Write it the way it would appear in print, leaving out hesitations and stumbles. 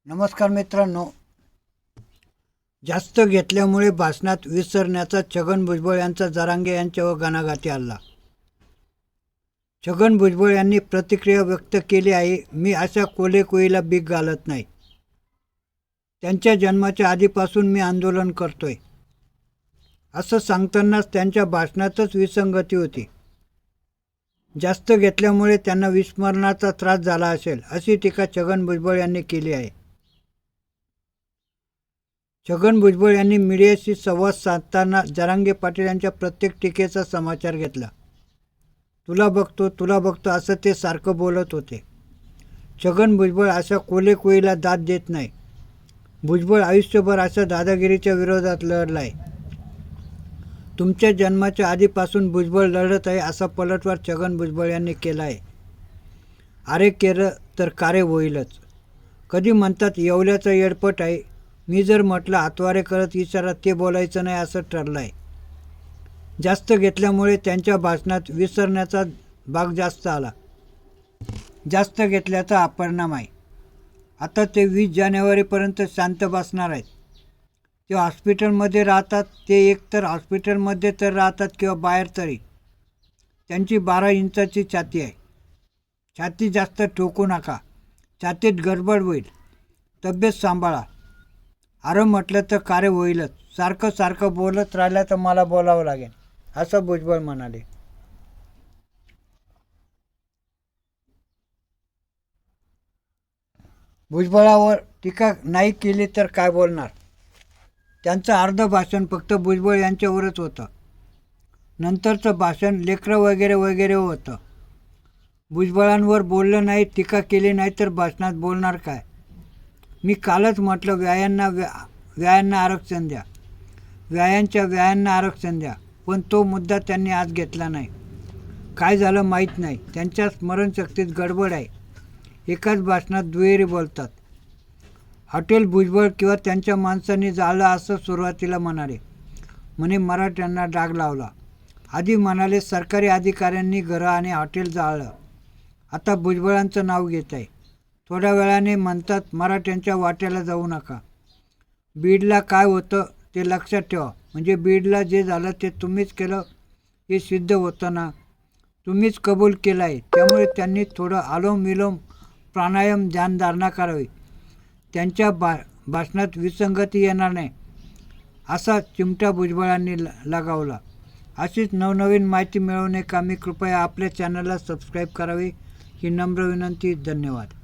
नमस्कार मित्रांनो, जास्त घेतल्यामुळे भाषणात विसरण्याचा छगन भुजबळ यांचा जरांगे यांच्यावर घणाघाती हल्ला. छगन भुजबळ यांनी प्रतिक्रिया व्यक्त केली आहे. मी अशा कोलेकोईला बीक घालत नाही. त्यांच्या जन्माच्या आधीपासून मी आंदोलन करतोय असं सांगतानाच त्यांच्या भाषणातच विसंगती होती. जास्त घेतल्यामुळे त्यांना विस्मरणाचा त्रास झाला असेल अशी टीका छगन भुजबळ यांनी केली आहे. छगन भुजबळ यांनी मीडियाशी संवाद साधताना जरांगे पाटील यांच्या प्रत्येक टीकेचा समाचार घेतला. तुला बघतो असं ते सारखं बोलत होते. छगन भुजबळ अशा कोलेकोईला दाद देत नाही. भुजबळ आयुष्यभर अशा दादागिरीच्या विरोधात लढला आहे. तुमच्या जन्माच्या आधीपासून भुजबळ लढत आहे असा पलटवार छगन भुजबळ यांनी केला आहे. अरे केलं तर कारे होईलच. कधी म्हणतात येवल्याचा येडपट आहे. मी जर म्हटलं हातवारे करत इशारा ते बोलायचं नाही असं ठरलं आहे. जास्त घेतल्यामुळे त्यांच्या भाषणात विसरण्याचा भाग जास्त आला. जास्त घेतल्याचा हा परिणाम आहे. आता ते 20 जानेवारीपर्यंत शांत बसणार आहेत. ते हॉस्पिटलमध्ये राहतात. ते एकतर हॉस्पिटलमध्ये तर राहतात किंवा बाहेर तरी. त्यांची 12 इंचाची छाती आहे. छाती जास्त ठोकू नका. छातीत गडबड होईल. तब्येत सांभाळा. अरे म्हटलं तर कार्य होईलच. सारखं बोलत राहिलं तर मला बोलावं लागेल असं भुजबळ म्हणाले. भुजबळावर टीका नाही केली तर काय बोलणार. त्यांचं अर्ध भाषण फक्त भुजबळ यांच्यावरच होतं. नंतरचं भाषण लेकरं वगैरे होतं. भुजबळांवर बोललं नाही, टीका केली नाही तर भाषणात बोलणार काय. मी कालच म्हटलं व्यायांना आरक्षण द्या. व्यायांना आरक्षण द्या. पण तो मुद्दा त्यांनी आज घेतला नाही. काय झालं माहीत नाही. त्यांच्या स्मरणशक्तीत गडबड आहे. एकाच भाषणात दुहेरी बोलतात. हॉटेल भुजबळ किंवा त्यांच्या माणसांनी जाळलं असं सुरुवातीला म्हणे मराठ्यांना डाग लावला. आधी म्हणाले सरकारी अधिकाऱ्यांनी घरं आणि हॉटेल जाळलं. आता भुजबळांचं नाव घेत आहे. थोड्या वेळाने म्हणतात मराठ्यांच्या वाट्याला जाऊ नका. बीडला काय होतं ते लक्षात ठेवा. म्हणजे बीडला जे झालं ते तुम्हीच केलं हे सिद्ध होतं ना. तुम्हीच कबूल केलं आहे. त्यामुळे त्यांनी थोडं अनुलोम विलोम प्राणायाम ध्यानधारणा करावी. त्यांच्या भाषणात विसंगती येणार नाही असा चिमटा भुजबळांनी लगावला. अशीच नवनवीन माहिती मिळवण्याकामी कृपया आपल्या चॅनलला सबस्क्राईब करावे ही नम्र विनंती. धन्यवाद.